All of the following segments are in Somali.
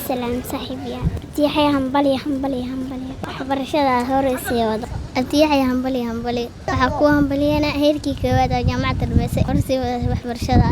سلام صاحبي أتيحي همبلي همبلي همبلي waxbarashada horeysay wada أتيحي همبلي همبلي waxa ku hambaliyana heerkii koowaad ee jaamacadda Dhammaysay horeysay wada waxbarashada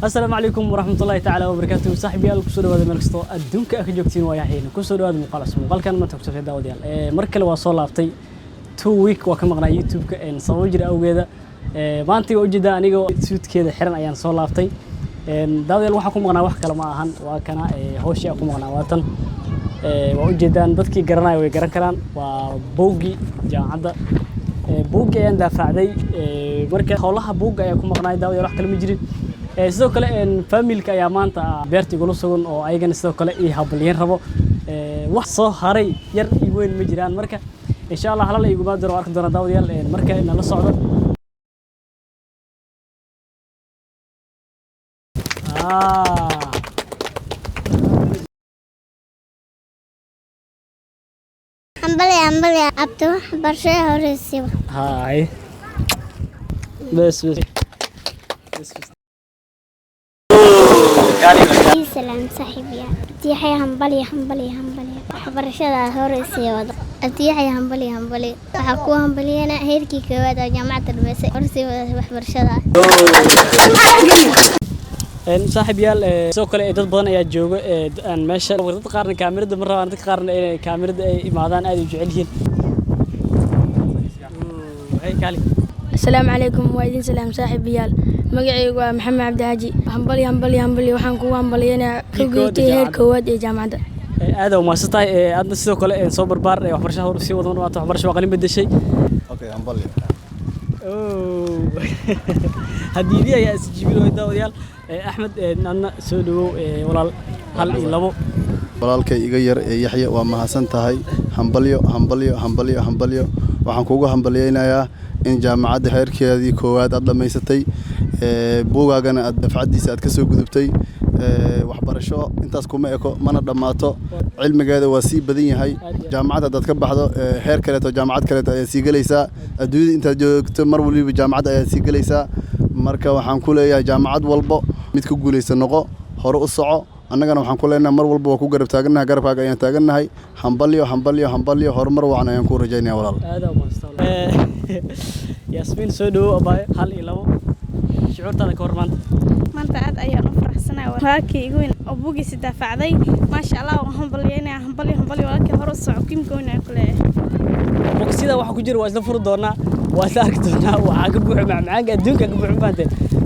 السلام عليكم ورحمة الله تعالى وبركاته صاحبي يالك كسر هذا مركزته الدنيا أخجوكتين ويا حين كسر هذا مقال كان ما تكتب في داود يال مركل وصل لابتي 2 week وكم قناة يوتيوب إن صوجر أو كذا ما أنتي وجد أنا جو سوت كذا حرنا أيام صل لابتي داود يال وحكم قناة وح كلام عن وكان هوشي أكم قناة وطن وجد أن بدك قرنا ويقرن كلام وبوجي جاعدة بوجي عند فعدي مركل خلاها بوجي أكم قناة داود يال كلام يجري sidoo kale familka ayaa maanta beertii golo sugan oo ayagana sidoo kale ii habaliyeen rabo wax soo haray yar ii weyn ma jiraan marka insha Allah halal igu baadaro arki doona daawadayaal marka in la socdo همبلي أبتو برشة هوريسي هاي بس سلام صاحبي أتيحي همبلي همبلي همبلي waxbarashada horeysay wada أتيحي همبلي همبلي waxa ku hambaliyana heerkii koowaad ee jaamacadda Dhammaysay horeysay wada waxbarashada صاحب يال سو كله dad badan ayaa jooga aan meesha dad qaarna kaamirada ma rabaan dad qaarna inay kaamirada ay imaadaan aad u jecel yihiin hay kali السلام عليكم وعليكم السلام صاحب يال magacaygu waa maxamed cabdi haji hambali waxaan ku hambaliyeenaa xogtay heer koowaad ee jaamacadda aad u maasatay aadna sidoo kale soo barbaar waxbarashada hor sii wadan waata waxbarasho qalin bedeshay okay hambali hadii ayaa isjibil oo daawadayaal axmed anna soo dhawow walaal hal iyo labo walaalkay iga yar Yaxya waa mahadsan tahay hambalyo waxaan kuugu hambaliyeenayaa in jaamacadda heerkeedii koowaad aad dhamaysatay buugaagana aad dafcadiisa aad ka soo gudubtay waxbarasho intaas kuma eko mana dhamaato cilmigeeda waa sii badan yahay jaamacadda dad ka baxdo heer kale to jaamacad kale ay sii galaysaa adduunka inta joogto mar waliba jaamacadda ay sii galaysaa marka waxaan ku leeyahay jaamacad walba mid ku guuleysan noqo hore u soco annagana waxaan ku leenahay mar walba waa ku garab taaganahay garabkaaga ayaan taaganahay hambalyo horumar wacan ayaan ku rajaynayaa walaal Yasmin soo dhawow abay hal iyo labo shucuurtaada ka warmaan maanta aad ayaan u faraxsanahay waakii igu weyn oo buugiisa daafacday ma sha Allah waan hambalyeynaa hambalyo walaalkii hore u soco kimkoona ku leeyahay bogsida waxa ku jira waa isla furi doonaa waa la arki doonaa waxa ka buuxo macmacaanka adduunka ka buuxo maanta